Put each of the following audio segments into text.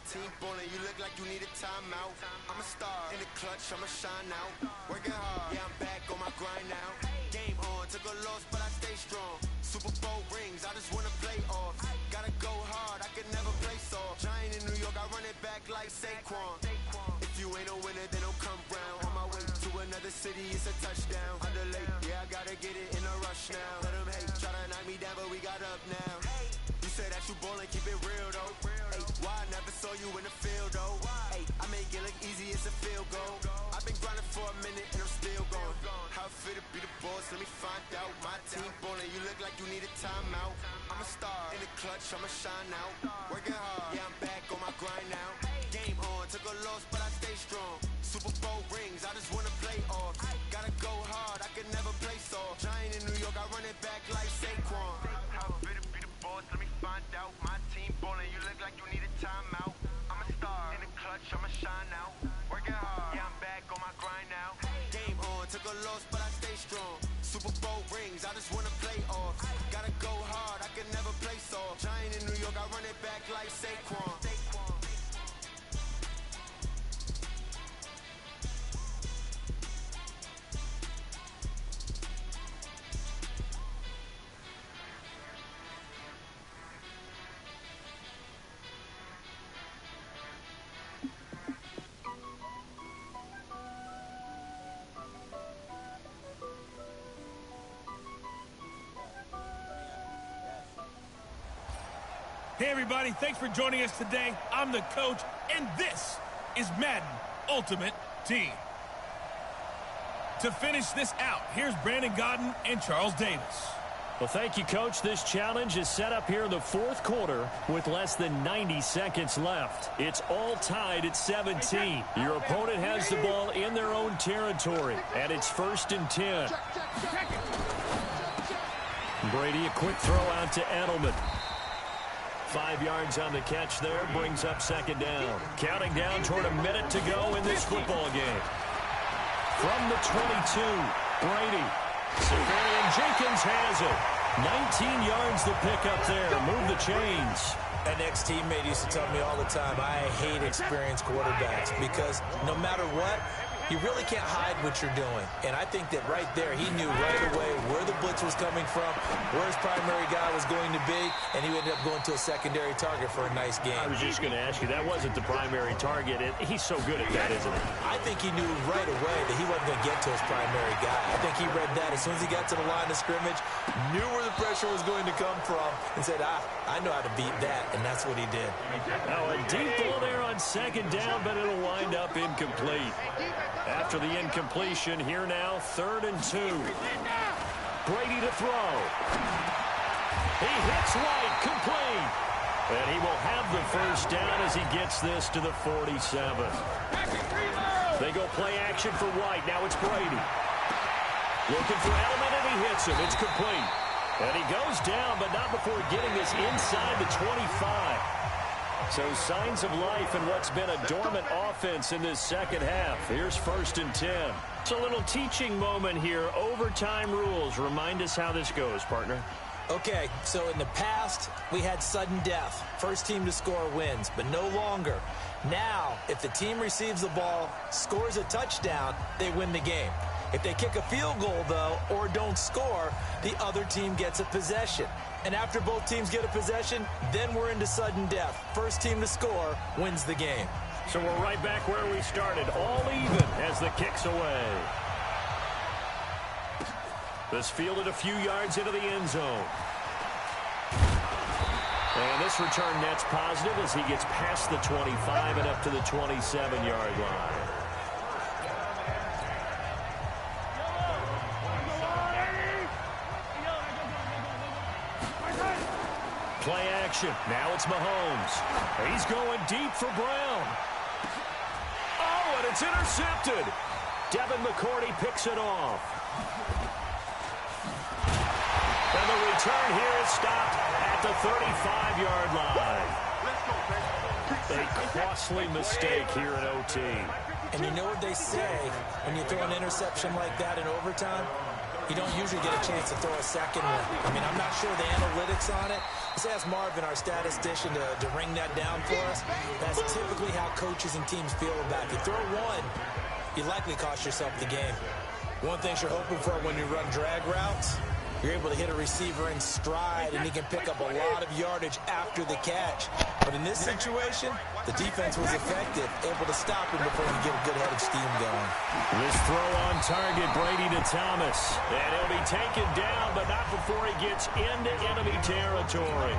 team ballin', you look like you need a timeout. I'm a star in the clutch, I'ma shine out. Working hard, yeah, I'm back on my grind now. Game on, took a loss, but I stay strong. Super Bowl rings, I just wanna play off. Gotta go hard, I can never play soft. Giant in New York, I run it back like Saquon. If you ain't a winner, then don't come round. On my way to another city, it's a touchdown. Underlay, yeah, I gotta get it in a rush now. Let them hate, try to knock me down, but we got up now. You say that you ballin', keep it real though. Ay, why I never saw you in the field though? Ay, I make it look easy, it's a field goal. I've been grinding for a minute and I'm still going. How it feel to be the boss, let me find out. My team ballin', you look like you need a timeout. I'm a star in the clutch, I'ma shine out. Working hard, yeah, I'm back on my grind now. Game on, took a loss, but I stay strong. Super Bowl rings, I just wanna play off. Gotta go hard, I can never play soft. Giant in New York, I run it back like Saquon. How it feel to be the boss, let me find out. My team ballin', you look like you need a timeout. I'm a star in the clutch, I'ma shine out. Working hard, yeah, I'm back on my grind now. Game on, took a loss, but I stay strong. Super Bowl rings, I just wanna play off. Gotta go hard, I can never play soft. Giant in New York, I run it back like Saquon. Hey everybody, thanks for joining us today. I'm the coach, and this is Madden Ultimate Team. To finish this out, here's Brandon Gaudin and Charles Davis. Well, thank you, Coach. This challenge is set up here in the fourth quarter with less than 90 seconds left. It's all tied at 17. Your opponent has the ball in their own territory, and it's 1st and 10. Brady, a quick throw out to Edelman. 5 yards on the catch there, brings up 2nd down. Counting down toward a minute to go in this football game. From the 22, Brady. Safarian Jenkins has it. 19 yards the pick up there. Move the chains. An ex-teammate used to tell me all the time, I hate experienced quarterbacks because no matter what, you really can't hide what you're doing. And I think that right there, he knew right away where the blitz was coming from, where his primary guy was going to be, and he ended up going to a secondary target for a nice game. I was just going to ask you, that wasn't the primary target. He's so good at that, isn't he? I think he knew right away that he wasn't going to get to his primary guy. I think he read that as soon as he got to the line of scrimmage, knew where the pressure was going to come from, and said, I know how to beat that, and that's what he did. Now a deep ball there on 2nd down, but it'll wind up incomplete. After the incompletion, here now, 3rd and 2. Brady to throw. He hits White, complete. And he will have the 1st down as he gets this to the 47. They go play action for White. Now it's Brady. Looking for Edelman, and he hits him. It's complete. And he goes down, but not before getting this inside the 25. So signs of life in what's been a dormant offense in this second half. Here's 1st and 10. It's a little teaching moment here. Overtime rules. Remind us how this goes, partner. Okay, so in the past, we had sudden death. First team to score wins, but no longer. Now, if the team receives the ball, scores a touchdown, they win the game. If they kick a field goal, though, or don't score, the other team gets a possession. And after both teams get a possession, then we're into sudden death. First team to score wins the game. So we're right back where we started, all even as the kick's away. This fielded a few yards into the end zone. And this return net's positive as he gets past the 25 and up to the 27-yard line. Play action. Now it's Mahomes. He's going deep for Brown. Oh, and it's intercepted. Devin McCourty picks it off. And the return here is stopped at the 35-yard line. A costly mistake here in OT. And you know what they say when you throw an interception like that in overtime? you don't usually get a chance to throw a second one. I mean, I'm not sure the analytics on it. Let's ask Marvin, our statistician, to ring that down for us. That's typically how coaches and teams feel about it. If you throw one, you likely cost yourself the game. One thing you're hoping for when you run drag routes, you're able to hit a receiver in stride, and he can pick up a lot of yardage after the catch. But in this situation, the defense was effective, able to stop him before he get a good head of steam going. This throw on target, Brady to Thomas. And he'll be taken down, but not before he gets into enemy territory.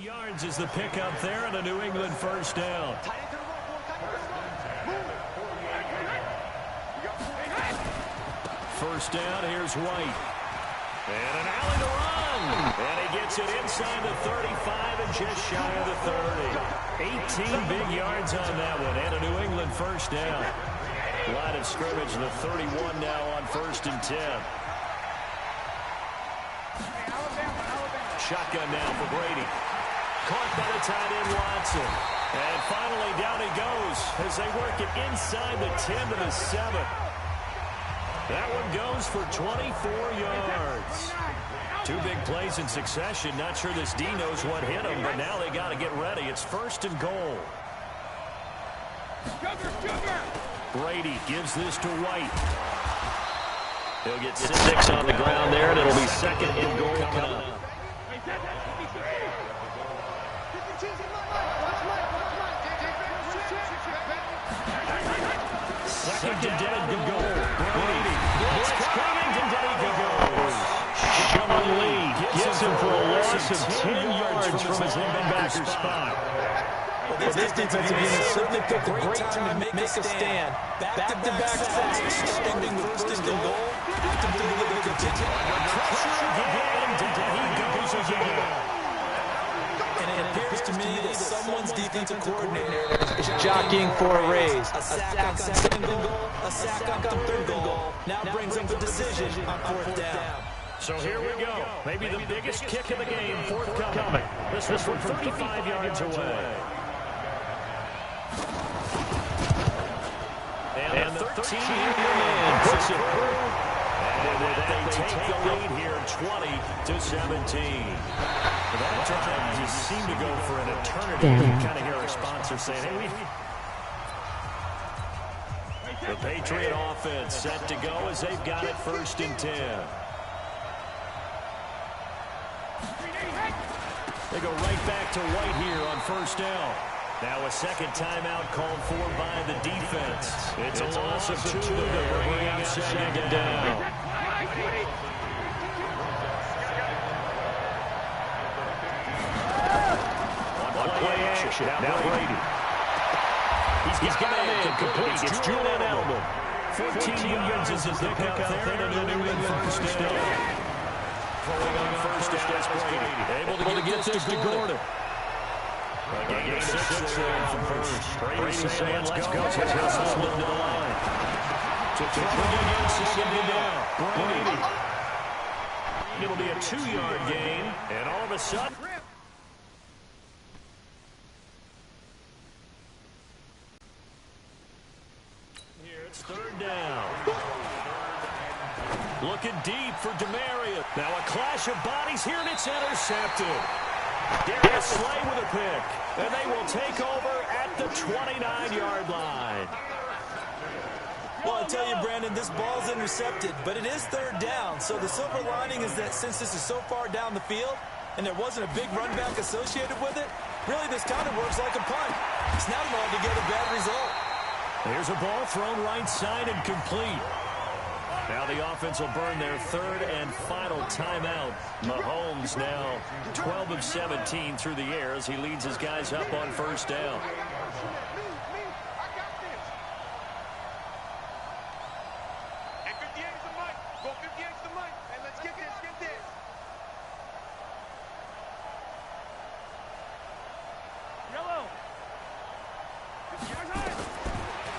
Yards is the pickup there, and a New England first down. First down, here's White. And an alley to run. And he gets it inside the 35 and just shy of the 30. 18 big yards on that one, and a New England first down. Line of scrimmage, the 31 now on 1st and 10. Shotgun now for Brady. Caught by the tight end, Watson. And finally, down he goes as they work it inside the 10 to the 7. That one goes for 24 yards. Two big plays in succession. Not sure this D knows what hit him, but now they got to get ready. It's 1st and goal. Brady gives this to White. He'll get 6 on the ground there, and it'll be 2nd and goal coming up. Second down to go. Brady. Blitz coming, and there he goes. Sean Lee gets him for a loss of 10 yards from his linebacker spot. Well, this defensive unit certainly picked a great time to make a stand. Back-to-back sacks, extending the 1st and goal. Actively looking to continue. Pressure again, and he goes again. And it appears to me that someone's defensive coordinator is jockeying for a raise. A sack on 2nd goal, a sack on 3rd goal. Now brings up the decision on 4th down. So here we go. Maybe the biggest kick of the game forthcoming. This was from 35 yards away. And the 13-year man puts it through. And they take the lead here, 20-17. That drive just seemed to go for an eternity. You kind of hear our sponsor saying, hey, the Patriot offense set to go as they've got it 1st and 10. They go right back to White here on 1st down. Now a 2nd timeout called for by the defense. It's a loss of 2 there, bringing out 2nd down. On play action, now Brady. He's got it incomplete. It's Julian Edelman. 14 yards is the pickup there, and a New England first down. Pulling on 1st down is Brady. Able to get this to Gordon. Gain of 6 there from first. Brady saying, let's go. Let's hustle into the line. To throw again, 2nd down. Brady. It'll be a 2-yard gain, and all of a sudden, here it's 3rd down. Looking deep for DeMaria. Now a clash of bodies here, and it's intercepted. Darius Slay with a pick, and they will take over at the 29-yard line. Well, I tell you, Brandon, this ball's intercepted, but it is 3rd down. So the silver lining is that since this is so far down the field and there wasn't a big run back associated with it, really this kind of works like a punt. It's not an altogether bad result. There's a ball thrown right side and complete. Now the offense will burn their 3rd and final timeout. Mahomes now 12 of 17 through the air as he leads his guys up on 1st down.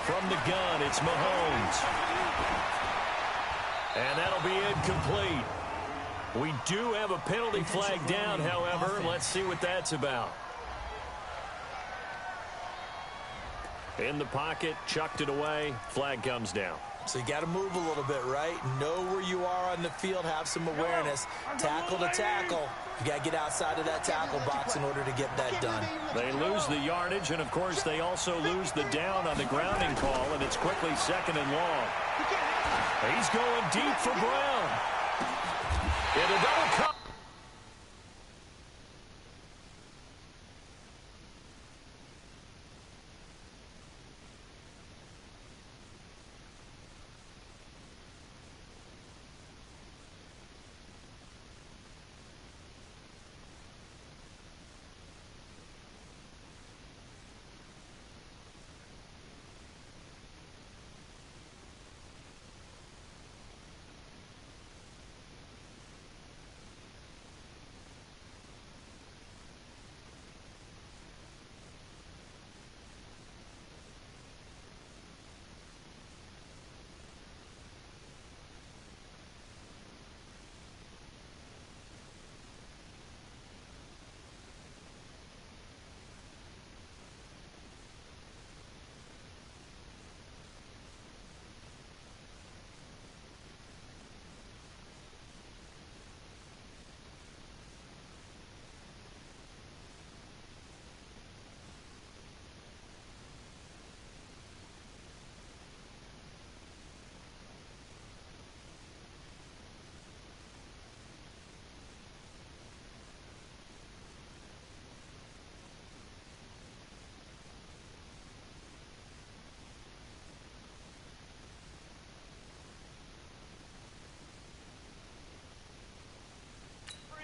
From the gun, it's Mahomes. And that'll be incomplete. We do have a penalty flag down, however. Let's see what that's about. In the pocket, chucked it away. Flag comes down. So you got to move a little bit, right? Know where you are on the field, have some awareness. Tackle to tackle. You got to get outside of that tackle box in order to get that done. They lose the yardage, and, of course, they also lose the down on the grounding call, and it's quickly 2nd and long. He's going deep for Brown. In a double cut.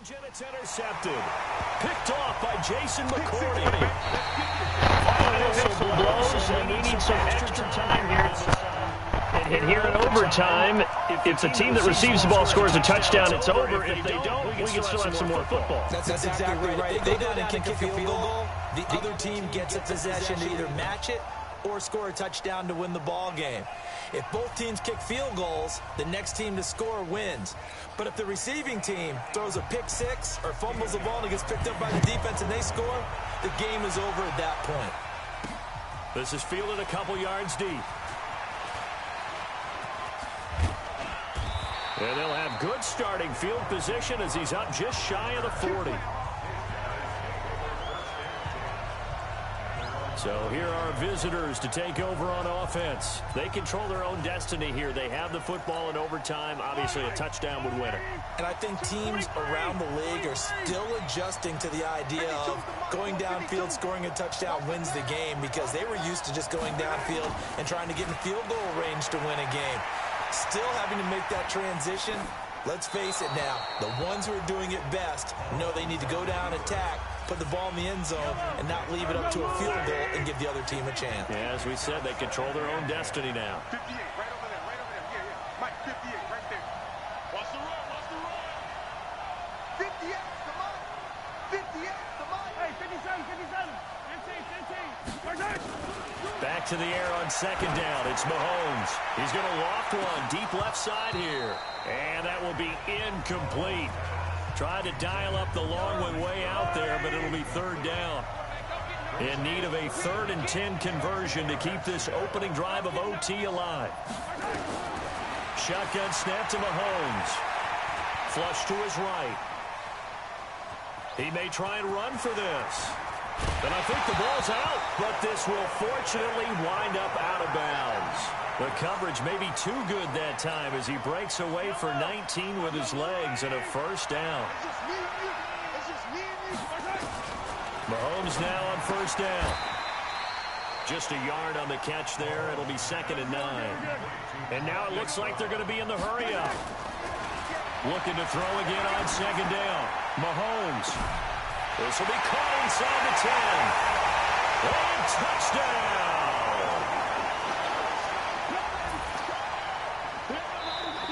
And it's intercepted. Picked off by Jason McCourty. Final whistle blows, and we need some extra time here. And here in overtime, if the team that receives the ball scores a touchdown, it's over. If they don't, we can still have some more football. That's exactly right. If they go down and kick a field goal, the other team gets a possession to either match it or score a touchdown to win the ball game. If both teams kick field goals, the next team to score wins. But if the receiving team throws a pick six or fumbles the ball and it gets picked up by the defense and they score, the game is over at that point. This is fielded a couple yards deep. And they'll have good starting field position as he's up just shy of the 40. So here are visitors to take over on offense. They control their own destiny here. They have the football in overtime. Obviously, a touchdown would win it. And I think teams around the league are still adjusting to the idea of going downfield, scoring a touchdown wins the game, because they were used to just going downfield and trying to get in field goal range to win a game. Still having to make that transition. Let's face it now, the ones who are doing it best know they need to go down, attack, put the ball in the end zone, and not leave it up to a field goal and give the other team a chance. Yeah, as we said, they control their own destiny now. 58, right over there, right over there. Yeah. Mike, 58, right there. Watch the run, watch the run. 58, come on. 58, come on. Hey, 57, 57. Back to the air on second down. It's Mahomes. He's going to loft one deep left side here. And that will be incomplete. Tried to dial up the long one way out there, but it'll be third down. In need of a 3rd and 10 conversion to keep this opening drive of OT alive. Shotgun snap to Mahomes. Flush to his right. He may try and run for this. And I think the ball's out, but this will fortunately wind up out of bounds. The coverage may be too good that time as he breaks away for 19 with his legs and a first down. Mahomes now on first down. Just a yard on the catch there. It'll be 2nd and 9. And now it looks like they're going to be in the hurry-up. Looking to throw again on second down. Mahomes. This will be caught inside the 10. And touchdown!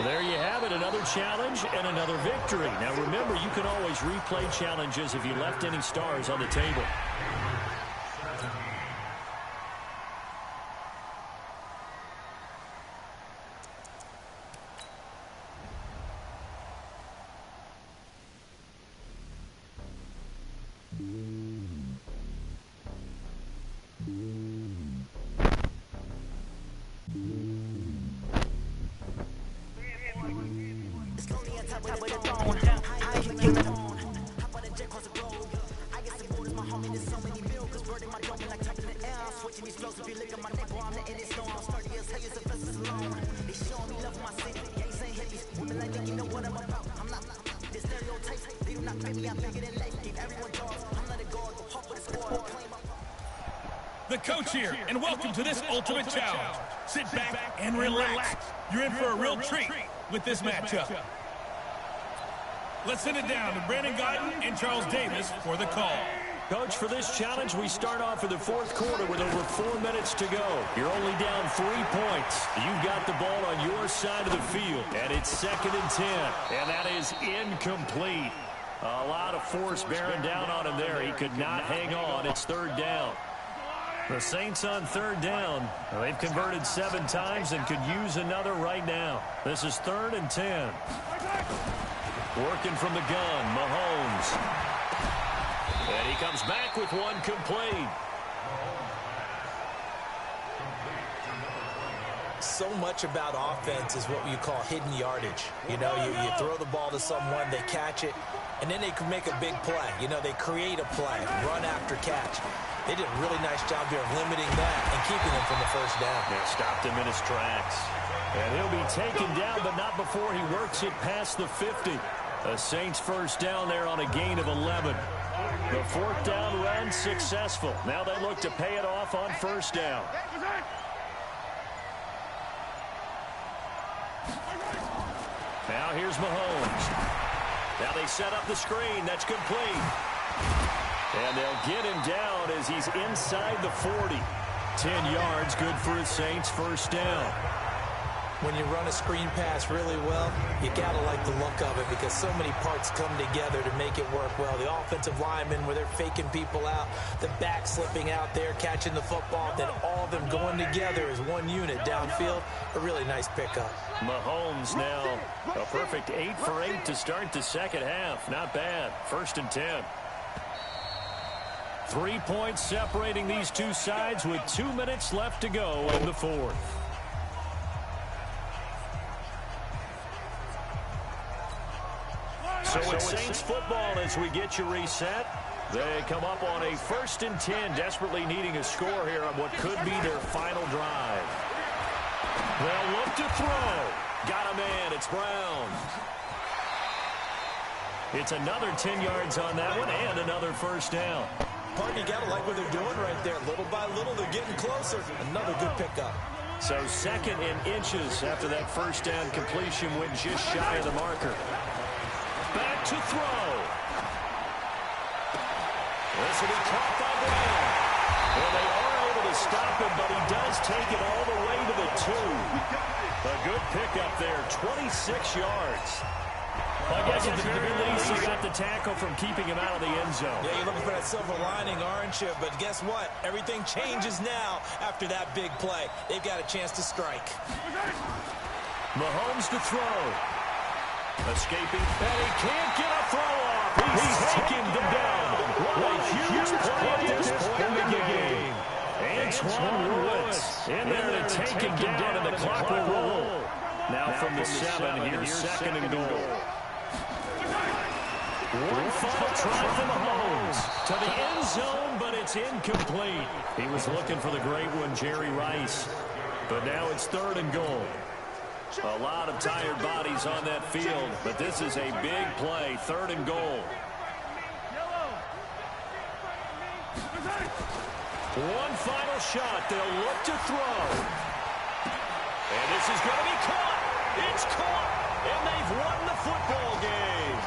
There you have it, another challenge and another victory. Now remember, you can always replay challenges if you left any stars on the table. word in my dome like chopping the air. I'm switching these flows. If you look at my neck, boy, I'm letting it snow. I'm starting as heavy as the vessels alone. They showing me love for my city. Gangs ain't hippies. Women like me, you know what I'm about. I'm not the stereotypes. They do not fit me. I'm bigger than life. Give everyone jobs. I'm not a guard. Go hard for the squad. Claim my The coach here, and welcome to this Ultimate Challenge. Sit back and relax. You're in for a real treat with this matchup. Let's send it down to Brandon Gaudin and Charles Davis for the call. Coach, for this challenge, we start off in the fourth quarter with over 4 minutes to go. You're only down 3 points. You've got the ball on your side of the field, and it's 2nd and 10, and that is incomplete. A lot of force bearing down on him there. He could not hang on. It's 3rd down. The Saints on 3rd down. They've converted 7 times and could use another right now. This is 3rd and 10. Working from the gun, Mahomes. And he comes back with one complete. So much about offense is what you call hidden yardage. You know, you throw the ball to someone, they catch it, and then they can make a big play. You know, they create a play, run after catch. They did a really nice job here of limiting that and keeping him from the first down. They stopped him in his tracks. And he'll be taken down, but not before he works it past the 50. The Saints first down there on a gain of 11. The 4th down run successful. Now they look to pay it off on 1st down. Now here's Mahomes. Now they set up the screen. That's complete. And they'll get him down as he's inside the 40. 10 yards, good for the Saints, 1st down. When you run a screen pass really well, you got to like the look of it because so many parts come together to make it work well. The offensive linemen, where they're faking people out, the back slipping out there, catching the football, then all of them going together as one unit downfield. A really nice pickup. Mahomes now a perfect 8 for 8 to start the 2nd half. Not bad. 1st and 10. 3 points separating these two sides with 2 minutes left to go in the 4th. So it's Saints football as we get you reset. They come up on a 1st and 10, desperately needing a score here on what could be their final drive. They'll look to throw. Got a man. It's Brown. It's another 10 yards on that one and another 1st down. Partner, you got to like what they're doing right there. Little by little, they're getting closer. Another good pickup. So 2nd and inches after that 1st down completion went just shy of the marker. Back to throw. This will be caught by Brown. Well, they are able to stop him, but he does take it all the way to the 2. A good pickup there, 26 yards. I guess at the very least, he got the tackle from keeping him out of the end zone. Yeah, you're looking for that silver lining, aren't you? But guess what? Everything changes now after that big play. They've got a chance to strike. Mahomes to throw. Escaping, and he can't get a throw off. He's taken them down. What a huge play at this point in the game. Antoine Woods in there to take him down, and the clock will roll. Now from the 7, here's 2nd and goal. One final try for Mahomes to the end zone, but it's incomplete. He was looking for the great one, Jerry Rice. But now it's 3rd and goal. A lot of tired bodies on that field, but this is a big play. 3rd and goal. One final shot. They'll look to throw. And this is going to be caught. It's caught, and they've won the football game.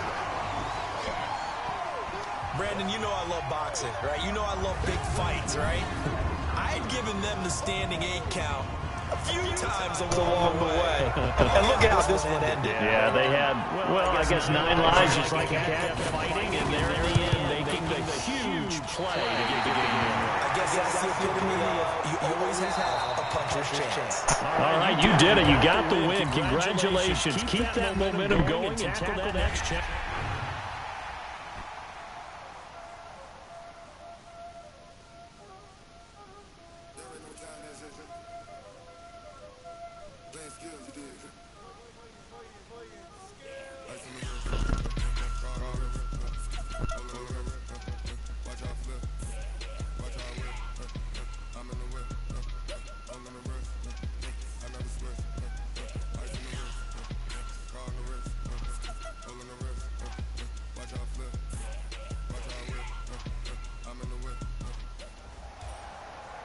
Brandon, you know I love boxing, right? You know I love big fights, right? I had given them the standing 8 count a few times along the way. And look at how this one ended. Yeah, they had, well, I guess 9 lives just like a cat fighting, and they're in the end making the huge play to get the game in. I guess that's the epitome of you always have a puncher's chance. All right, you did it. You got the win. Congratulations. Keep that momentum going and tackle that next challenge.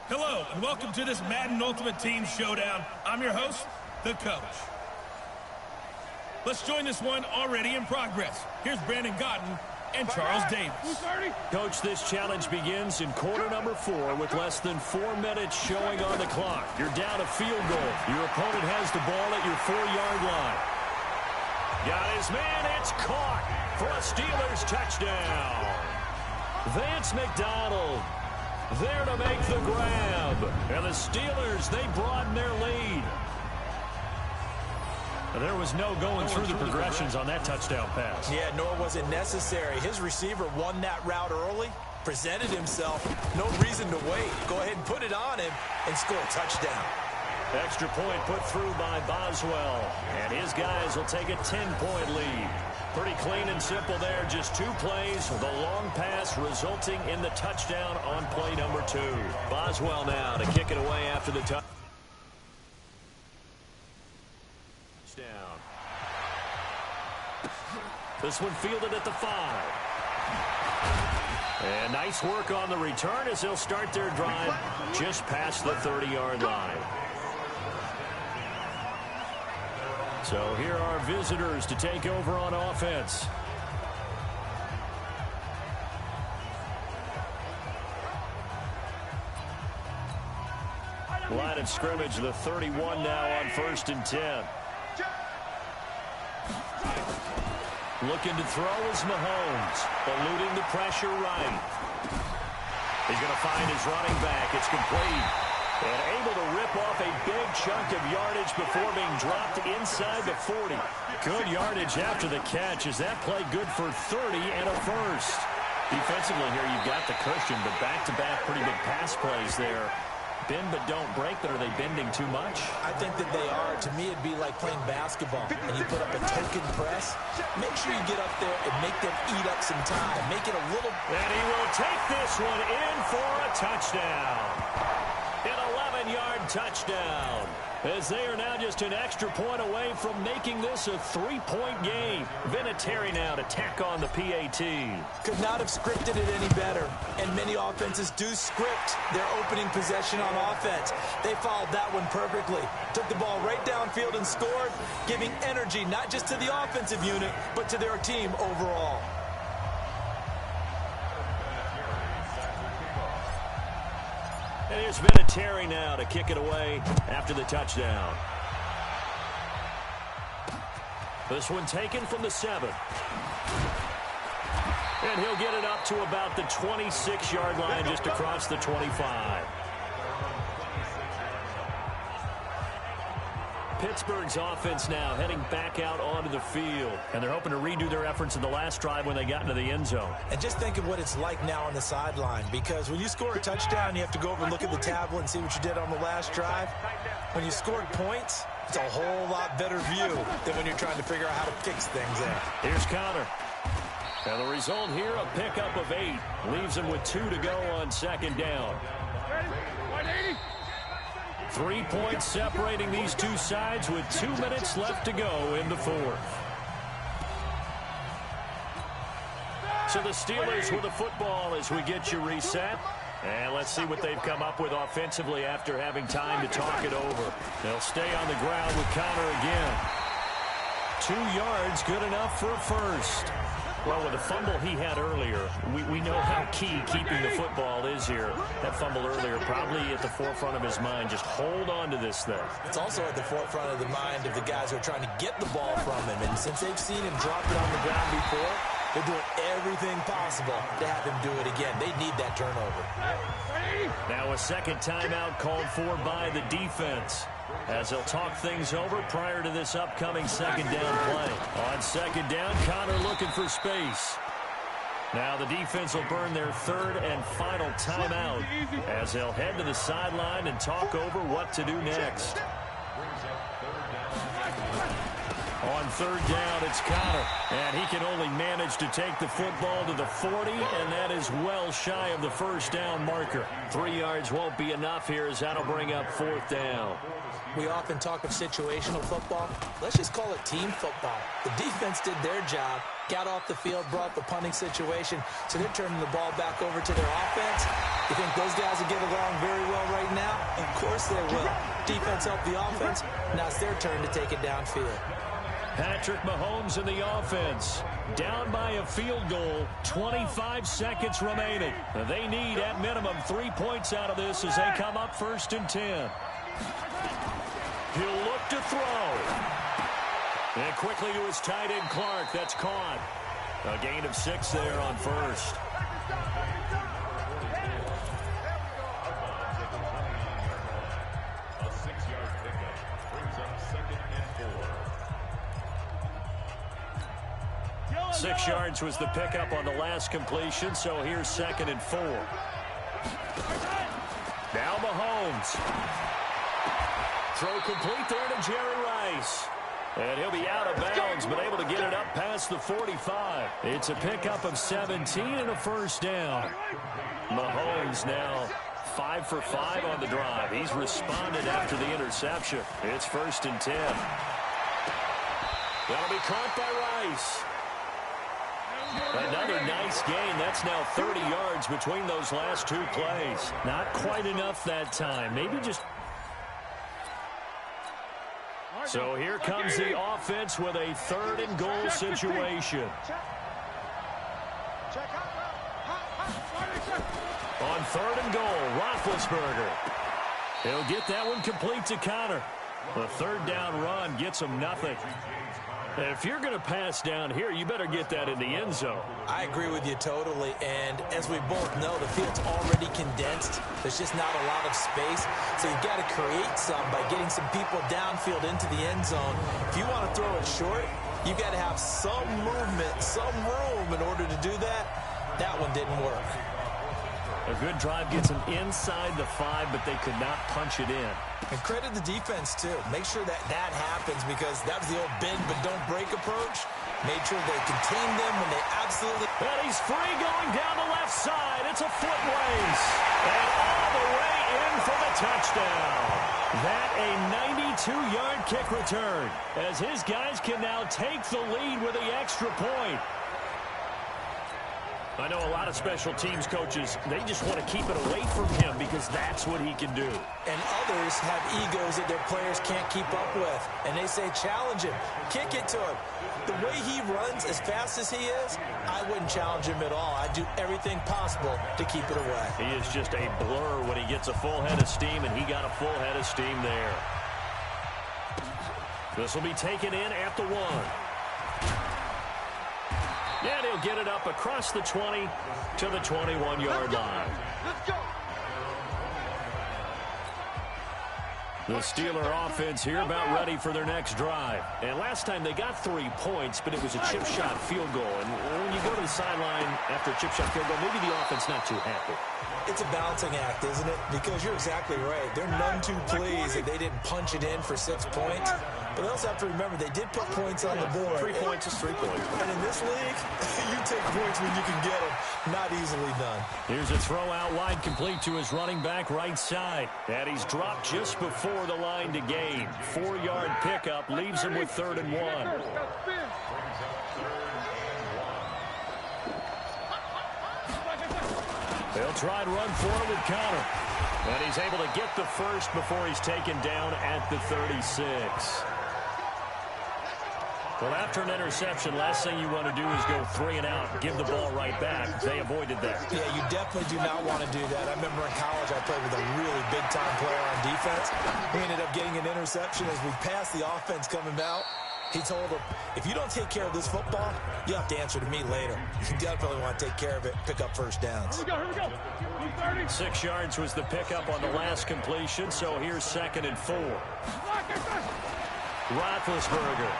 Hello, and welcome to this Madden Ultimate Team Showdown. I'm your host, the Coach. Let's join this one already in progress. Here's Brandon Gaudin and Charles Davis. Coach, this challenge begins in quarter number 4 with less than 4 minutes showing on the clock. You're down a field goal. Your opponent has the ball at your 4-yard line. Got his man. It's caught for a Steelers touchdown. Vance McDonald there to make the grab. And the Steelers, they broaden their lead. There was no going through the progressions on that touchdown pass. Yeah, nor was it necessary. His receiver won that route early, presented himself. No reason to wait. Go ahead and put it on him and score a touchdown. Extra point put through by Boswell. And his guys will take a 10-point lead. Pretty clean and simple there. Just 2 plays. The long pass resulting in the touchdown on play number 2. Boswell now to kick it away after the touchdown. This one fielded at the 5. And nice work on the return as they'll start their drive just past the 30-yard line. So here are visitors to take over on offense. Line of scrimmage, the 31 now on 1st and 10. Looking to throw is Mahomes, eluding the pressure right. He's going to find his running back. It's complete. And able to rip off a big chunk of yardage before being dropped inside the 40. Good yardage after the catch. Is that play good for 30 and a first? Defensively here, you've got the cushion, but back-to-back pretty big pass plays there. Bend but don't break, but are they bending too much? I think that they are. To me, it'd be like playing basketball, and you put up a token press. Make sure you get up there and make them eat up some time. Make it a little... And he will take this one in for a touchdown. An 11-yard touchdown. As they are now just an extra point away from making this a 3-point game. Vinatieri now to tack on the PAT. Could not have scripted it any better. And many offenses do script their opening possession on offense. They followed that one perfectly. Took the ball right downfield and scored, giving energy not just to the offensive unit, but to their team overall. And here's Vinatieri now to kick it away after the touchdown. This one taken from the 7. And he'll get it up to about the 26-yard line, just across the 25. Pittsburgh's offense now heading back out onto the field. And they're hoping to redo their efforts in the last drive when they got into the end zone. And just think of what it's like now on the sideline. Because when you score a touchdown, you have to go over and look at the tablet and see what you did on the last drive. When you scored points, it's a whole lot better view than when you're trying to figure out how to fix things there. Here's Connor. And the result here, a pickup of 8. Leaves him with 2 to go on 2nd down. 3 points separating these two sides with 2 minutes left to go in the 4th. So the Steelers with the football as we get you reset. And let's see what they've come up with offensively after having time to talk it over. They'll stay on the ground with Connor again. 2 yards, good enough for a first. Well, with the fumble he had earlier, we know how key keeping the football is here. That fumble earlier probably at the forefront of his mind. Just hold on to this thing. It's also at the forefront of the mind of the guys who are trying to get the ball from him. And since they've seen him drop it on the ground before, they're doing everything possible to have him do it again. They need that turnover. Now a second timeout called for by the defense, as they'll talk things over prior to this upcoming 2nd down play. On 2nd down, Connor looking for space. Now the defense will burn their 3rd and final timeout as they'll head to the sideline and talk over what to do next. On 3rd down, it's Connor, and he can only manage to take the football to the 40, and that is well shy of the 1st down marker. 3 yards won't be enough here as that'll bring up 4th down. We often talk of situational football. Let's just call it team football. The defense did their job, got off the field, brought the punting situation, so they're turning the ball back over to their offense. You think those guys will get along very well right course they will. Defense helped the offense. Now it's their turn to take it downfield. Patrick Mahomes in the offense. Down by a field goal. 25 seconds remaining. They need, at minimum, 3 points out of this as they come up 1st and 10. He'll look to throw. And quickly to his tight end, Clark. That's caught. A gain of 6 there on first. A 6-yard pickup brings up 2nd and 4. 6 yards was the pickup on the last completion, so here's 2nd and 4. Now Mahomes. Throw complete there to Jerry Rice. And he'll be out of bounds, but able to get it up past the 45. It's a pickup of 17 and a first down. Mahomes now 5 for 5 on the drive. He's responded after the interception. It's 1st and 10. That'll be caught by Rice. Another nice gain. That's now 30 yards between those last 2 plays. Not quite enough that time. Maybe just... So here comes the offense with a 3rd and goal situation. On 3rd and goal, Roethlisberger. He'll get that one complete to Connor. The 3rd down run gets him nothing. If you're going to pass down here, you better get that in the end zone. I agree with you totally, and as we both know, the field's already condensed. There's just not a lot of space, so you've got to create some by getting some people downfield into the end zone. If you want to throw it short, you've got to have some movement, some room in order to do that. That one didn't work. A good drive gets them inside the 5, but they could not punch it in. And credit the defense, too. Make sure that that happens because that was the old bend but don't break approach. Made sure they contained them when they absolutely... And he's free going down the left side. It's a foot race. And all the way in for the touchdown. That a 92-yard kick return as his guys can now take the lead with the extra point. I know a lot of special teams coaches, they just want to keep it away from him because that's what he can do. And others have egos that their players can't keep up with. And they say, challenge him, kick it to him. The way he runs as fast as he is, I wouldn't challenge him at all. I'd do everything possible to keep it away. He is just a blur when he gets a full head of steam, and he got a full head of steam there. This will be taken in at the 1. And he'll get it up across the 20 to the 21-yard line. Let's go. The Steeler offense here about ready for their next drive. And last time they got 3 points, but it was a chip shot field goal. And when you go to the sideline after a chip shot field goal, maybe the offense not too happy. It's a balancing act, isn't it? Because you're exactly right. They're none too pleased that they didn't punch it in for 6 points. But they also have to remember they did put points on the board. 3 points is 3 points. And in this league, you take points when you can get them. Not easily done. Here's a throw out wide complete to his running back right side. And he's dropped just before the line to gain. 4-yard pickup leaves him with 3rd and 1. They'll try and run for it with Connor. And he's able to get the first before he's taken down at the 36. Well, after an interception, last thing you want to do is go 3 and out, give the ball right back. They avoided that. Yeah, you definitely do not want to do that. I remember in college I played with a really big-time player on defense. We ended up getting an interception as we passed the offense coming out. He told him, if you don't take care of this football, you have to answer to me later. You definitely want to take care of it, pick up first downs. Here we go. 6 yards was the pickup on the last completion, so here's 2nd and 4. Roethlisberger.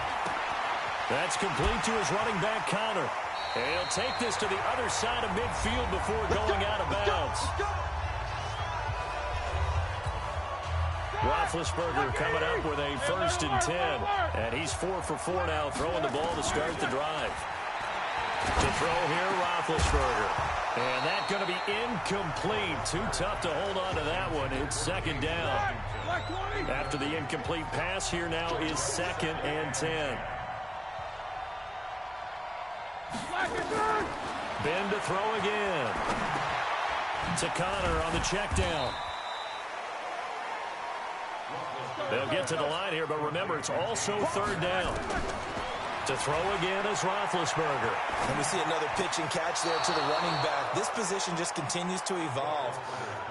That's complete to his running back, Connor. And he'll take this to the other side of midfield before going out of bounds. Roethlisberger coming up with a 1st and 10. And he's 4 for 4 now, throwing the ball to start the drive. To throw here, Roethlisberger. And that's going to be incomplete. Too tough to hold on to that one. It's 2nd down. After the incomplete pass, here now is 2nd and 10. Ben to throw again. To Connor on the check down. They'll get to the line here, but remember, it's also third down. To throw again is Roethlisberger. And we see another pitch and catch there to the running back. This position just continues to evolve.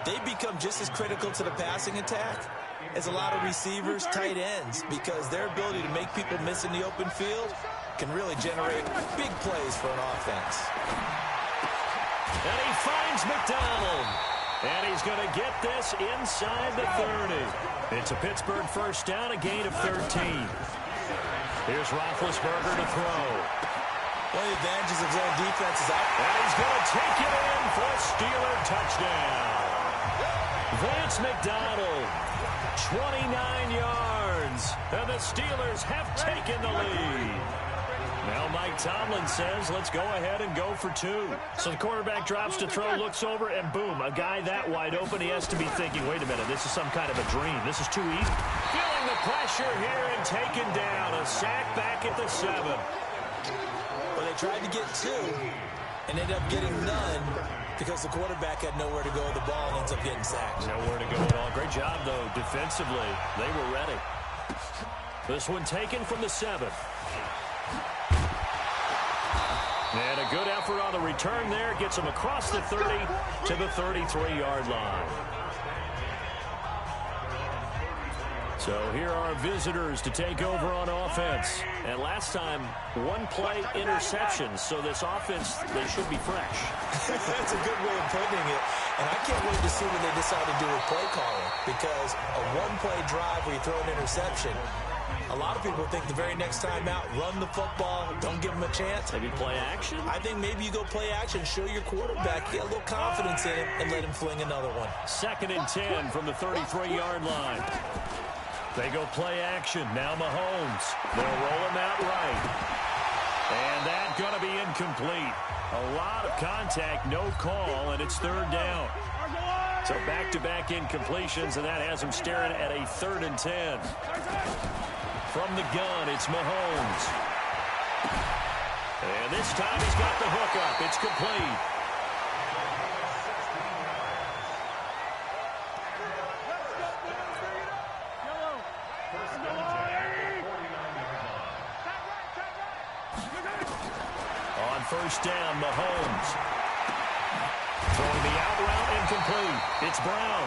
They become just as critical to the passing attack as a lot of receivers, tight ends, because their ability to make people miss in the open field can really generate big plays for an offense. And he finds McDonald. And he's going to get this inside the 30. It's a Pittsburgh first down, a gain of 13. Here's Roethlisberger to throw. One of the advantages of zone defense is out. And he's going to take it in for a Steeler touchdown. Vance McDonald, 29 yards. And the Steelers have taken the lead. Now Mike Tomlin says, let's go ahead and go for two. So the quarterback drops to throw, looks over, and boom, a guy that wide open. He has to be thinking, wait a minute, this is some kind of a dream. This is too easy. Feeling the pressure here and taken down. A sack back at the 7. Well, they tried to get two and ended up getting none because the quarterback had nowhere to go with the ball and ends up getting sacked. Nowhere to go at all. Great job, though, defensively. They were ready. This one taken from the 7. And a good effort on the return there. Gets him across the 30 to the 33-yard line. So here are visitors to take over on offense. And last time, one-play interceptions. So this offense, they should be fresh. That's a good way of putting it. And I can't wait to see what they decide to do with play calling. Because a one-play drive where you throw an interception, a lot of people think the very next time out, run the football, don't give him a chance. Maybe play action? I think maybe you go play action, show your quarterback, get a little confidence in him, and let him fling another one. 2nd and 10 from the 33-yard line. They go play action. Now Mahomes. They'll roll him out right. And that's going to be incomplete. A lot of contact, no call, and it's 3rd down. So back-to-back incompletions, and that has him staring at a 3rd and 10. From the gun, it's Mahomes. And this time he's got the hook up. It's complete. On 1st down, Mahomes. Throwing the out route, incomplete. It's Brown.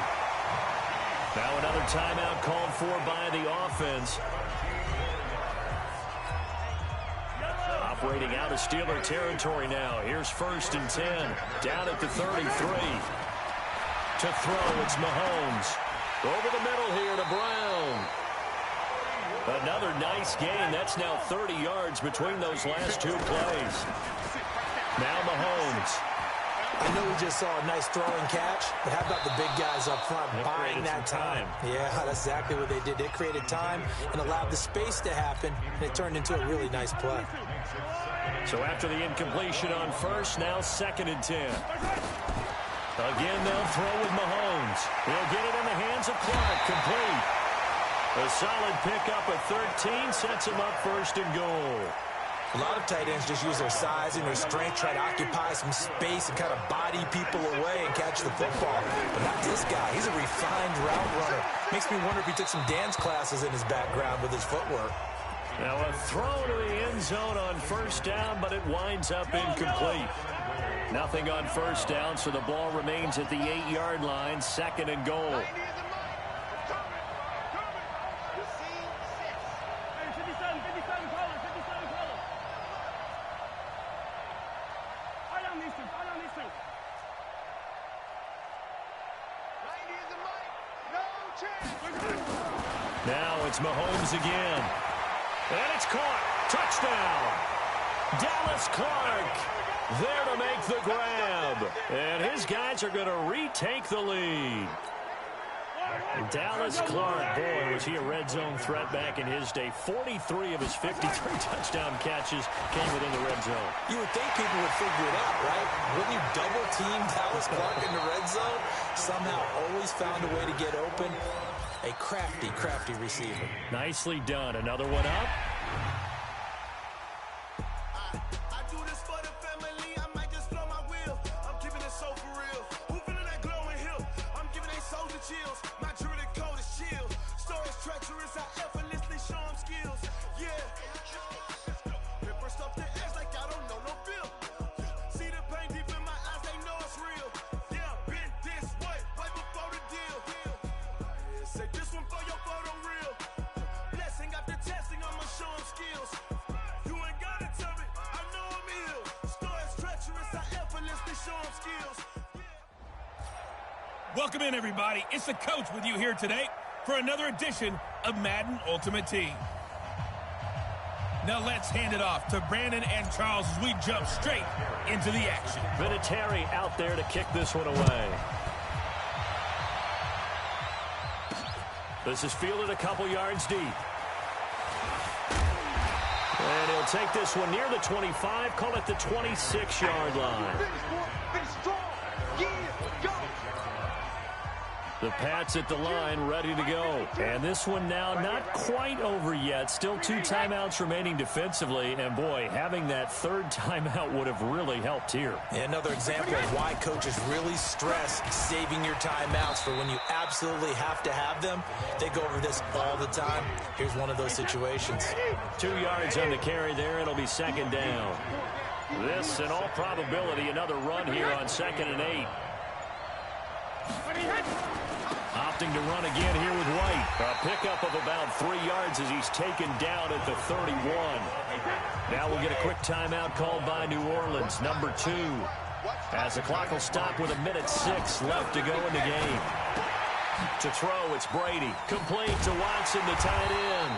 Now another timeout called for by the offense. Operating out of Steeler territory now. Here's 1st and 10. Down at the 33. To throw, it's Mahomes. Over the middle here to Brown. Another nice gain. That's now 30 yards between those last two plays. Now Mahomes. I know we just saw a nice throwing catch, but how about the big guys up front buying that time? Yeah, that's exactly what they did. They created time and allowed the space to happen, and it turned into a really nice play. So after the incompletion on 1st, now 2nd and 10. Again, they'll throw with Mahomes. He'll get it in the hands of Clark, complete. A solid pickup of 13 sets him up 1st and goal. A lot of tight ends just use their size and their strength, try to occupy some space and kind of body people away and catch the football. But not this guy. He's a refined route runner. Makes me wonder if he took some dance classes in his background with his footwork. Now a throw to the end zone on 1st down, but it winds up incomplete. Nothing on 1st down, so the ball remains at the 8-yard line, 2nd and goal. Now it's Mahomes again. And it's caught. Touchdown. Dallas Clark there to make the grab. And his guys are going to retake the lead. Dallas Clark, boy, was he a red zone threat back in his day. 43 of his 53 touchdown catches came within the red zone. You would think people would figure it out, right? Wouldn't you double team Dallas Clark in the red zone? Somehow always found a way to get open. A crafty, crafty receiver. Nicely done. Another one up. I do this for the family. I might just blow my wheel. I'm keeping it so for real. Who feeling that glowing hill? I'm giving they soldier chills. My jewelry coat is chill. Storage Welcome in, everybody. It's the coach with you here today for another edition of Madden Ultimate Team. Now let's hand it off to Brandon and Charles as we jump straight into the action. Vinatieri out there to kick this one away. This is fielded a couple yards deep. And he'll take this one near the 25, call it the 26-yard line. Finish strong. Yeah, go. The Pats at the line, ready to go. And this one now not quite over yet. Still 2 timeouts remaining defensively. And, boy, having that third timeout would have really helped here. Another example of why coaches really stress saving your timeouts for when you absolutely have to have them. They go over this all the time. Here's one of those situations. 2 yards on the carry there. It'll be second down. This, in all probability, another run here on 2nd and 8. Opting to run again here with White. A pickup of about 3 yards as he's taken down at the 31. Now we'll get a quick timeout called by New Orleans, number 2. As the clock will stop with 1:06 left to go in the game. To throw, it's Brady. Complete to Watson, the tight end.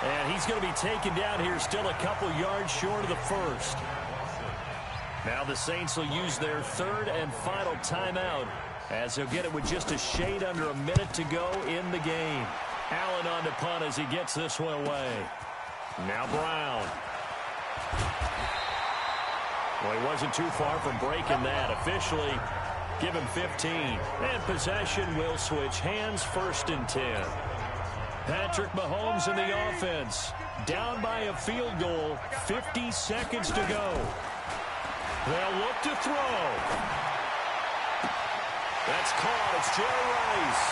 And he's going to be taken down here still a couple yards short of the first. Now the Saints will use their third and final timeout, as he'll get it with just a shade under a minute to go in the game. Allen on to punt as he gets this one away. Now Brown. Well, he wasn't too far from breaking that. Officially, give him 15. And possession will switch hands, 1st and 10. Patrick Mahomes in the offense. Down by a field goal, 50 seconds to go. They'll look to throw. That's caught. It's Jerry Rice.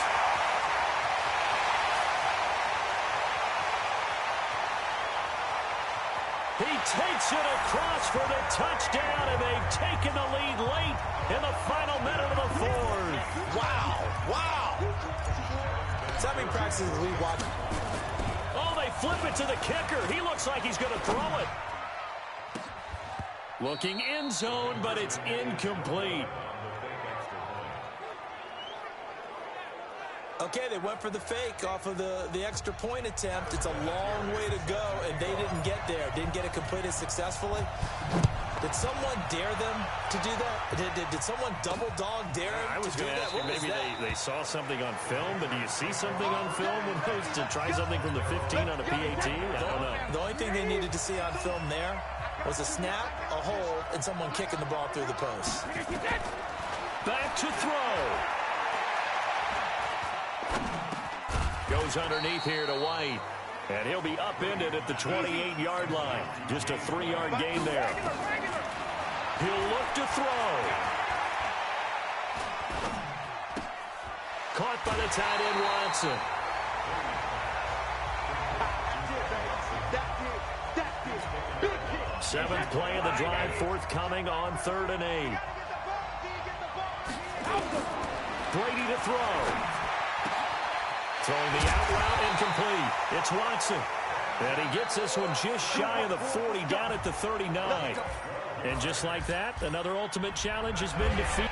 He takes it across for the touchdown, and they've taken the lead late in the final minute of the fourth. Wow. Wow. So how many practices have we watched? Oh, they flip it to the kicker. He looks like he's going to throw it. Looking end zone, but it's incomplete. Okay, they went for the fake off of the extra point attempt. It's a long way to go, and they didn't get there. Didn't get it completed successfully. Did someone dare them to do that? Did someone double dog dare them I was to do going to that? ask you, What was maybe that? they saw something on film, but do you see something on film when those to try something from the 15 on a PAT? I don't know. The only thing they needed to see on film there was a snap, a hold, and someone kicking the ball through the post. Back to throw. Goes underneath here to White. And he'll be upended at the 28-yard line. Just a 3-yard gain there. He'll look to throw. Caught by the tight end, Watson. Seventh play of the drive forthcoming on 3rd and 8. Brady to throw. Throwing the out route incomplete. It's Watson. And he gets this one just shy of the 40, down at the 39. And just like that, another ultimate challenge has been defeated.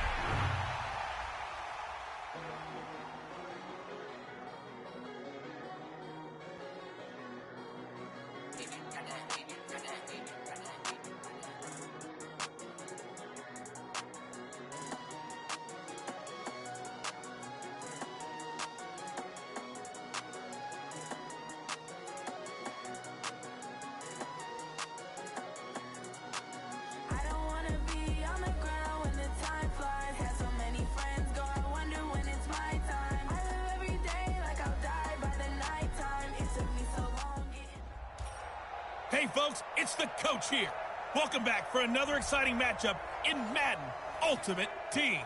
Hey, folks, it's the coach here. Welcome back for another exciting matchup in Madden Ultimate Team.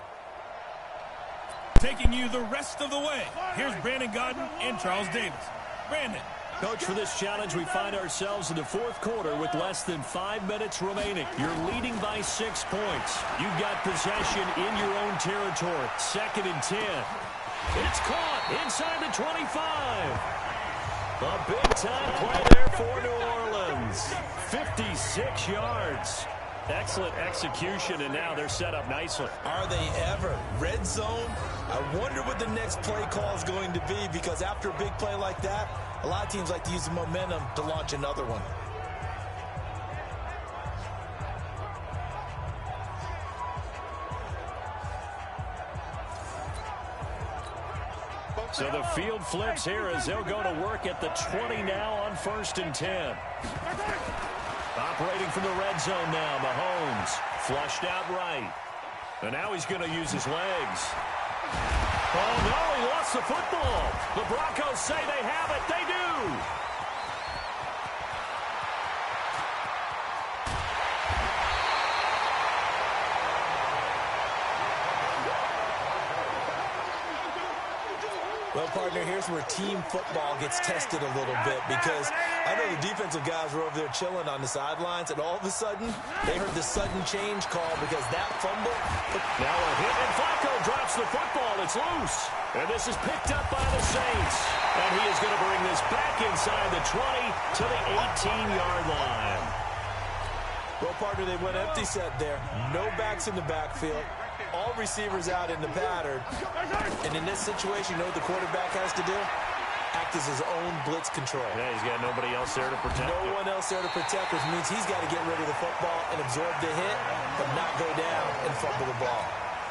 Taking you the rest of the way, here's Brandon Gaudin and Charles Davis. Brandon. Coach, for this challenge, we find ourselves in the fourth quarter with less than 5 minutes remaining. You're leading by 6 points. You've got possession in your own territory. 2nd and 10. It's caught inside the 25. A big-time play there for New Orleans. 56 yards. Excellent execution, and now they're set up nicely. Are they ever? Red zone? I wonder what the next play call is going to be, because after a big play like that, a lot of teams like to use the momentum to launch another one. So the field flips here as they'll go to work at the 20 now on 1st and 10. Operating from the red zone now, Mahomes flushed out right. And now he's going to use his legs. Oh, no, he lost the football. The Broncos say they have it. They do. Well, partner, here's where team football gets tested a little bit, because I know the defensive guys were over there chilling on the sidelines, and all of a sudden, they heard the sudden change call because that fumble. Now a hit, and Flacco drops the football. It's loose. And this is picked up by the Saints. And he is going to bring this back inside the 20 to the 18-yard line. Well, partner, they went empty set there. No backs in the backfield. All receivers out in the pattern. And in this situation, you know what the quarterback has to do? Act as his own blitz control. Yeah, he's got nobody else there to protect him. No one else there to protect, which means he's got to get rid of the football and absorb the hit, but not go down and fumble the ball.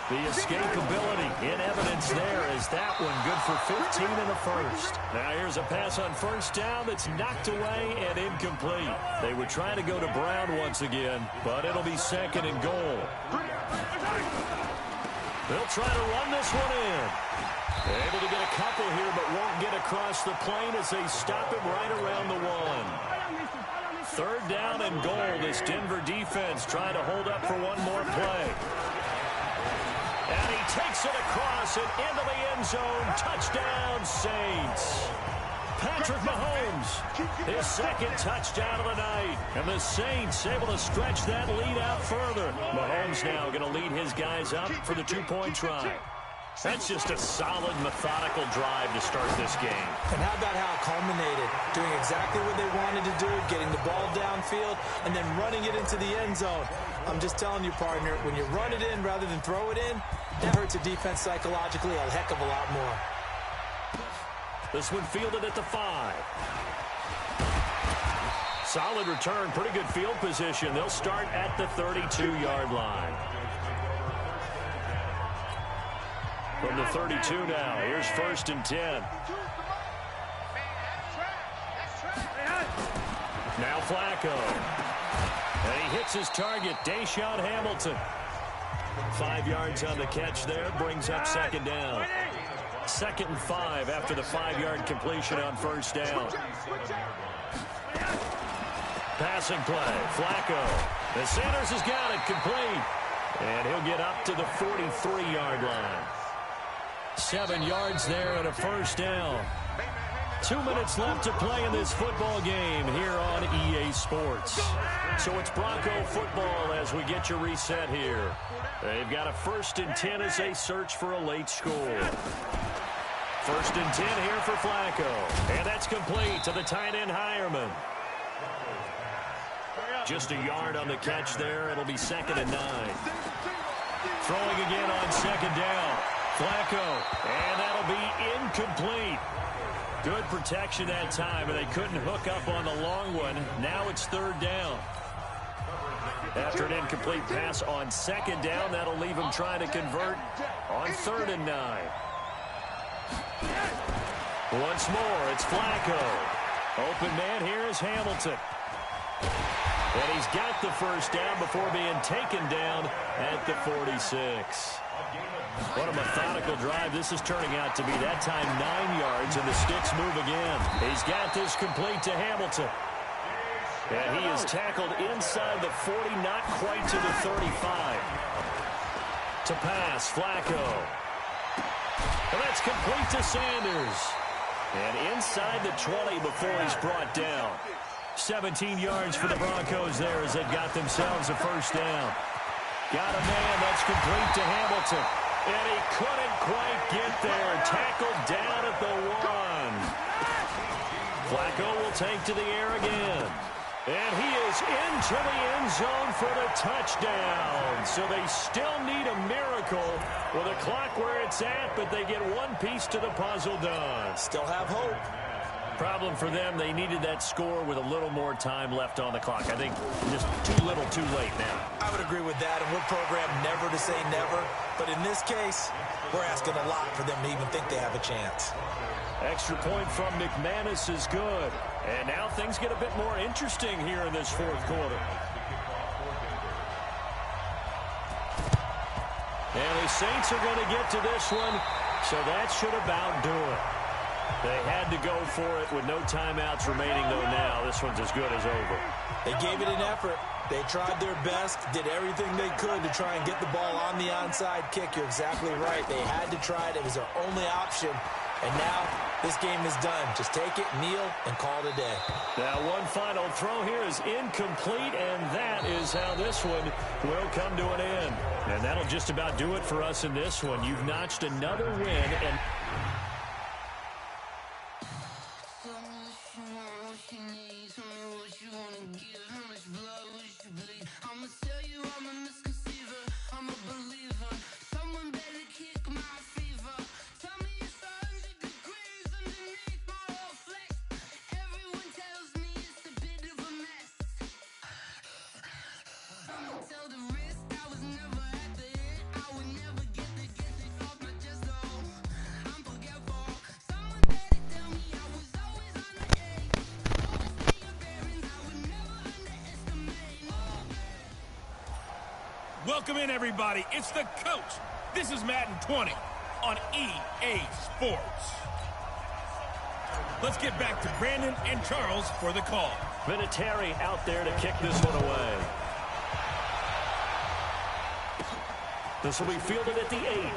The escapability in evidence there is that one good for 15 in the first. Now here's a pass on 1st down that's knocked away and incomplete. They were trying to go to Brown once again, but it'll be 2nd and goal. They'll try to run this one in. Able to get a couple here, but won't get across the plane as they stop him right around the 1. 3rd down and goal. This Denver defense trying to hold up for one more play. And he takes it across and into the end zone. Touchdown, Saints. Patrick Mahomes, his 2nd touchdown of the night. And the Saints able to stretch that lead out further. Mahomes now going to lead his guys up for the 2-point try. That's just a solid, methodical drive to start this game. And how about how it culminated? Doing exactly what they wanted to do, getting the ball downfield, and then running it into the end zone. I'm just telling you, partner, when you run it in rather than throw it in, that hurts a defense psychologically a heck of a lot more. This one fielded at the 5. Solid return, pretty good field position. They'll start at the 32-yard line. From the 32 now, here's 1st and 10. Now Flacco. And he hits his target, Deshaun Hamilton. 5 yards on the catch there, brings up 2nd down. 2nd and 5 after the 5-yard completion on 1st down. Passing play, Flacco. And Sanders has got it complete. And he'll get up to the 43-yard line. 7 yards there and a 1st down. 2 minutes left to play in this football game here on EA Sports. So it's Bronco football as we get your reset here. They've got a 1st and 10 as they search for a late score. 1st and 10 here for Flacco. And that's complete to the tight end Hireman. Just a yard on the catch there. It'll be 2nd and 9. Throwing again on 2nd down. Flacco. And that'll be incomplete. Good protection that time, and they couldn't hook up on the long one. Now it's 3rd down. After an incomplete pass on 2nd down, that'll leave him trying to convert on 3rd and 9. Once more, it's Flacco. Open man here is Hamilton. And he's got the 1st down before being taken down at the 46. What a methodical drive this is turning out to be. That time 9 yards, and the sticks move again. He's got this complete to Hamilton. And he is tackled inside the 40, not quite to the 35. To pass, Flacco. And that's complete to Sanders. And inside the 20 before he's brought down. 17 yards for the Broncos there as they got themselves a 1st down. Got a man, that's complete to Hamilton. And he couldn't quite get there. Tackled down at the 1. Flacco will take to the air again. And he is into the end zone for the touchdown. So they still need a miracle with a clock where it's at, but they get one piece to the puzzle done. Still have hope. Problem for them, they needed that score with a little more time left on the clock. I think just too little, too late now. I would agree with that, and we're programmed never to say never. But in this case, we're asking a lot for them to even think they have a chance. Extra point from McManus is good. And now things get a bit more interesting here in this fourth quarter. And the Saints are going to get to this one, so that should about do it. They had to go for it with no timeouts remaining, though now this one's as good as over. They gave it an effort. They tried their best, did everything they could to try and get the ball on the onside kick. You're exactly right. They had to try it. It was their only option. And now this game is done. Just take it, kneel, and call it a day. Now one final throw here is incomplete, and that is how this one will come to an end. And that'll just about do it for us in this one. You've notched another win, and welcome in, everybody. It's the coach. This is Madden 20 on EA Sports. Let's get back to Brandon and Charles for the call. Vinatieri out there to kick this one away. This will be fielded at the 8.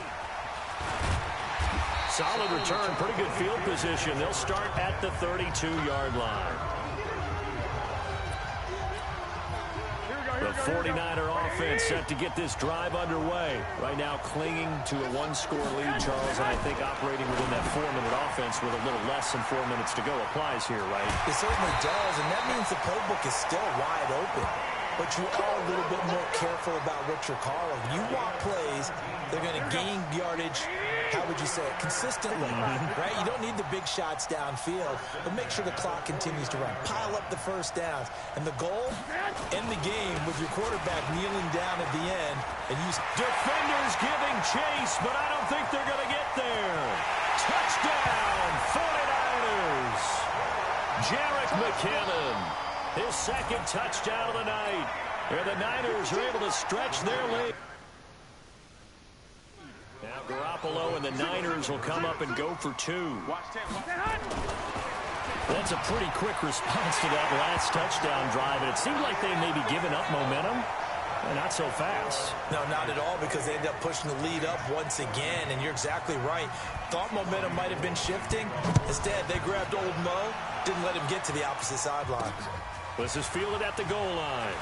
Solid return, pretty good field position. They'll start at the 32-yard line. The 49er offense set to get this drive underway. Right now clinging to a one-score lead, Charles, and I think operating within that 4-minute offense with a little less than 4 minutes to go applies here, right? It certainly does, and that means the playbook is still wide open. But you are a little bit more careful about what you're calling. You want plays, they're going to gain yardage, how would you say it, consistently, right? You don't need the big shots downfield, but make sure the clock continues to run. Pile up the first downs. And the goal, end the game with your quarterback kneeling down at the end. And use defenders giving chase, but I don't think they're going to get there. Touchdown, 49ers. Jerick McKinnon, his second touchdown of the night. And the Niners are able to stretch their lead. Now Garoppolo and the Niners will come up and go for 2. That's a pretty quick response to that last touchdown drive, and it seemed like they may be giving up momentum. Not so fast. No, not at all, because they end up pushing the lead up once again, and you're exactly right. Thought momentum might have been shifting. Instead, they grabbed old Mo, didn't let him get to the opposite sideline. This is fielded at the goal line.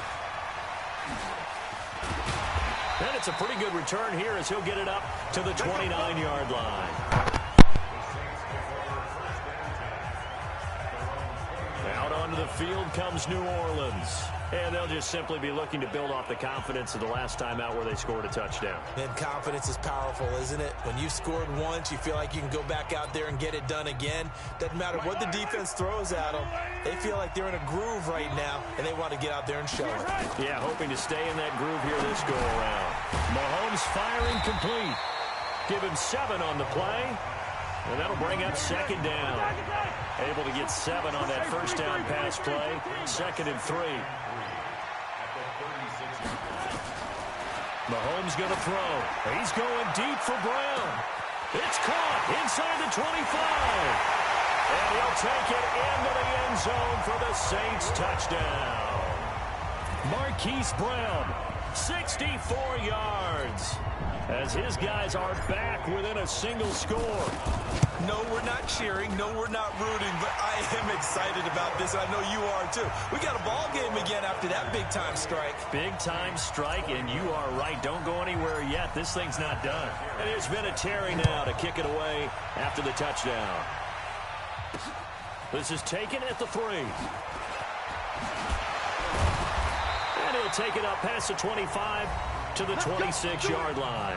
And it's a pretty good return here as he'll get it up to the 29-yard line. Out onto the field comes New Orleans. And they'll just simply be looking to build off the confidence of the last time out where they scored a touchdown. And confidence is powerful, isn't it? When you've scored once, you feel like you can go back out there and get it done again. Doesn't matter what the defense throws at them. They feel like they're in a groove right now, and they want to get out there and show it. Yeah, hoping to stay in that groove here this go-around. Mahomes firing complete. Give him 7 on the play. And that'll bring up second down. Able to get 7 on that first down pass play. 2nd and 3. Mahomes going to throw. He's going deep for Brown. It's caught inside the 25. And he'll take it into the end zone for the Saints touchdown. Marquise Brown, 64 yards. As his guys are back within a single score. No, we're not cheering. No, we're not rooting. But I am excited about this. I know you are, too. We got a ball game again after that big-time strike. Big-time strike, and you are right. Don't go anywhere yet. This thing's not done. And it's Vinatieri now to kick it away after the touchdown. This is taken at the 3. And he'll take it up past the 25 to the 26-yard line.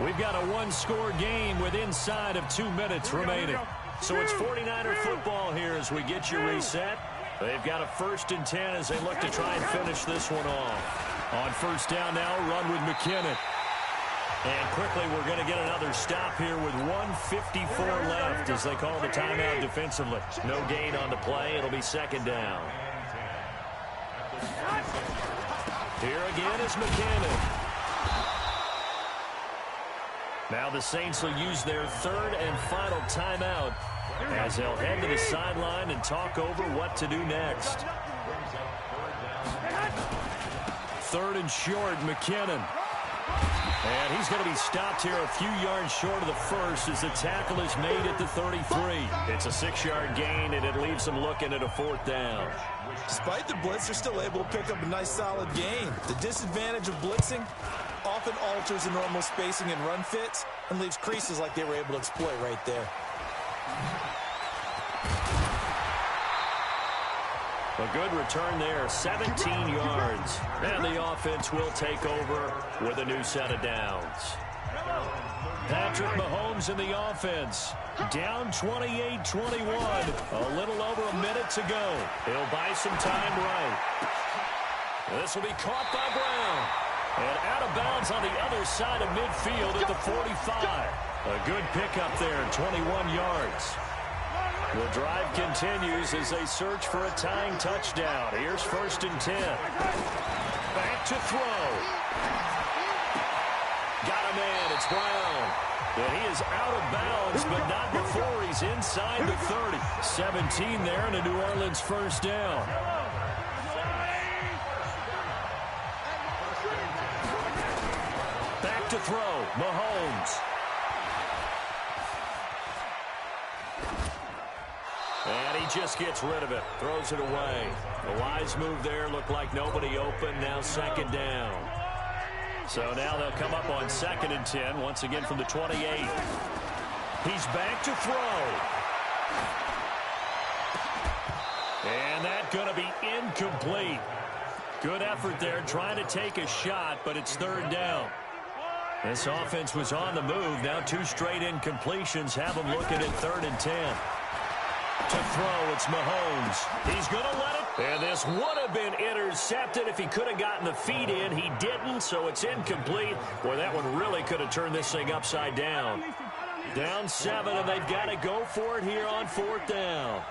We've got a one-score game with inside of 2 minutes remaining. So it's 49er football here as we get you reset. They've got a 1st and 10 as they look to try and finish this one off. On 1st down now, run with McKinnon. And quickly we're going to get another stop here with 1:54 left as they call the timeout defensively. No gain on the play. It'll be 2nd down. Here again is McKinnon. Now the Saints will use their 3rd and final timeout as they'll head to the sideline and talk over what to do next. 3rd and short, McKinnon. And he's going to be stopped here a few yards short of the first as the tackle is made at the 33. It's a 6-yard gain, and it leaves them looking at a 4th down. Despite the blitz, they're still able to pick up a nice solid gain. The disadvantage of blitzing often alters the normal spacing and run fits and leaves creases like they were able to exploit right there. A good return there, 17 yards. And the offense will take over with a new set of downs. Patrick Mahomes in the offense. Down 28-21. A little over a minute to go. He'll buy some time right. This will be caught by Brown. And out of bounds on the other side of midfield at the 45. A good pickup there, 21 yards. The drive continues as they search for a tying touchdown. Here's 1st and 10. Back to throw. Got a man. It's Brown. And he is out of bounds, but not before he's inside the 30. 17 there and a New Orleans 1st down. Back to throw. Mahomes. And he just gets rid of it. Throws it away. A wise move there. Looked like nobody open. Now 2nd down. So now they'll come up on 2nd and 10. Once again from the 28. He's back to throw. And that's going to be incomplete. Good effort there trying to take a shot, but it's 3rd down. This offense was on the move. Now 2 straight incompletions have them looking at 3rd and 10. To throw, it's Mahomes. He's going to let it. And this would have been intercepted if he could have gotten the feet in. He didn't, so it's incomplete. Boy, that one really could have turned this thing upside down. Down 7, and they've got to go for it here on 4th down.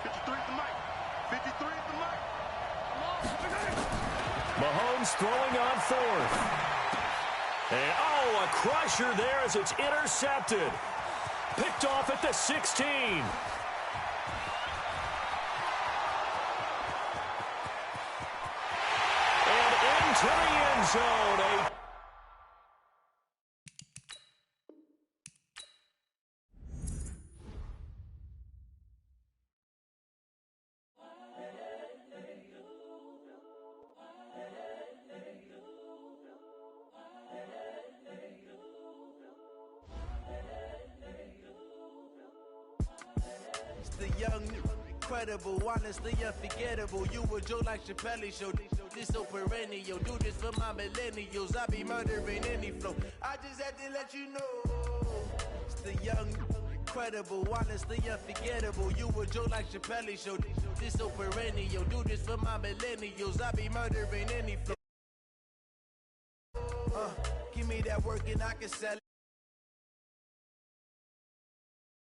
53 at the mic. 53 at the mic. Mahomes throwing on 4th. And, oh, a crusher there as it's intercepted. Picked off at the 16. And into the end zone. The young, incredible, honestly unforgettable. You a Joe like Chappelle show. This so perennial. Do this for my millennials. I be murdering any flow. I just had to let you know. It's the young, incredible, honestly unforgettable. You a Joe like Chappelle show. This so perennial. Do this for my millennials. I be murdering any flow. Give me that work and I can sell it.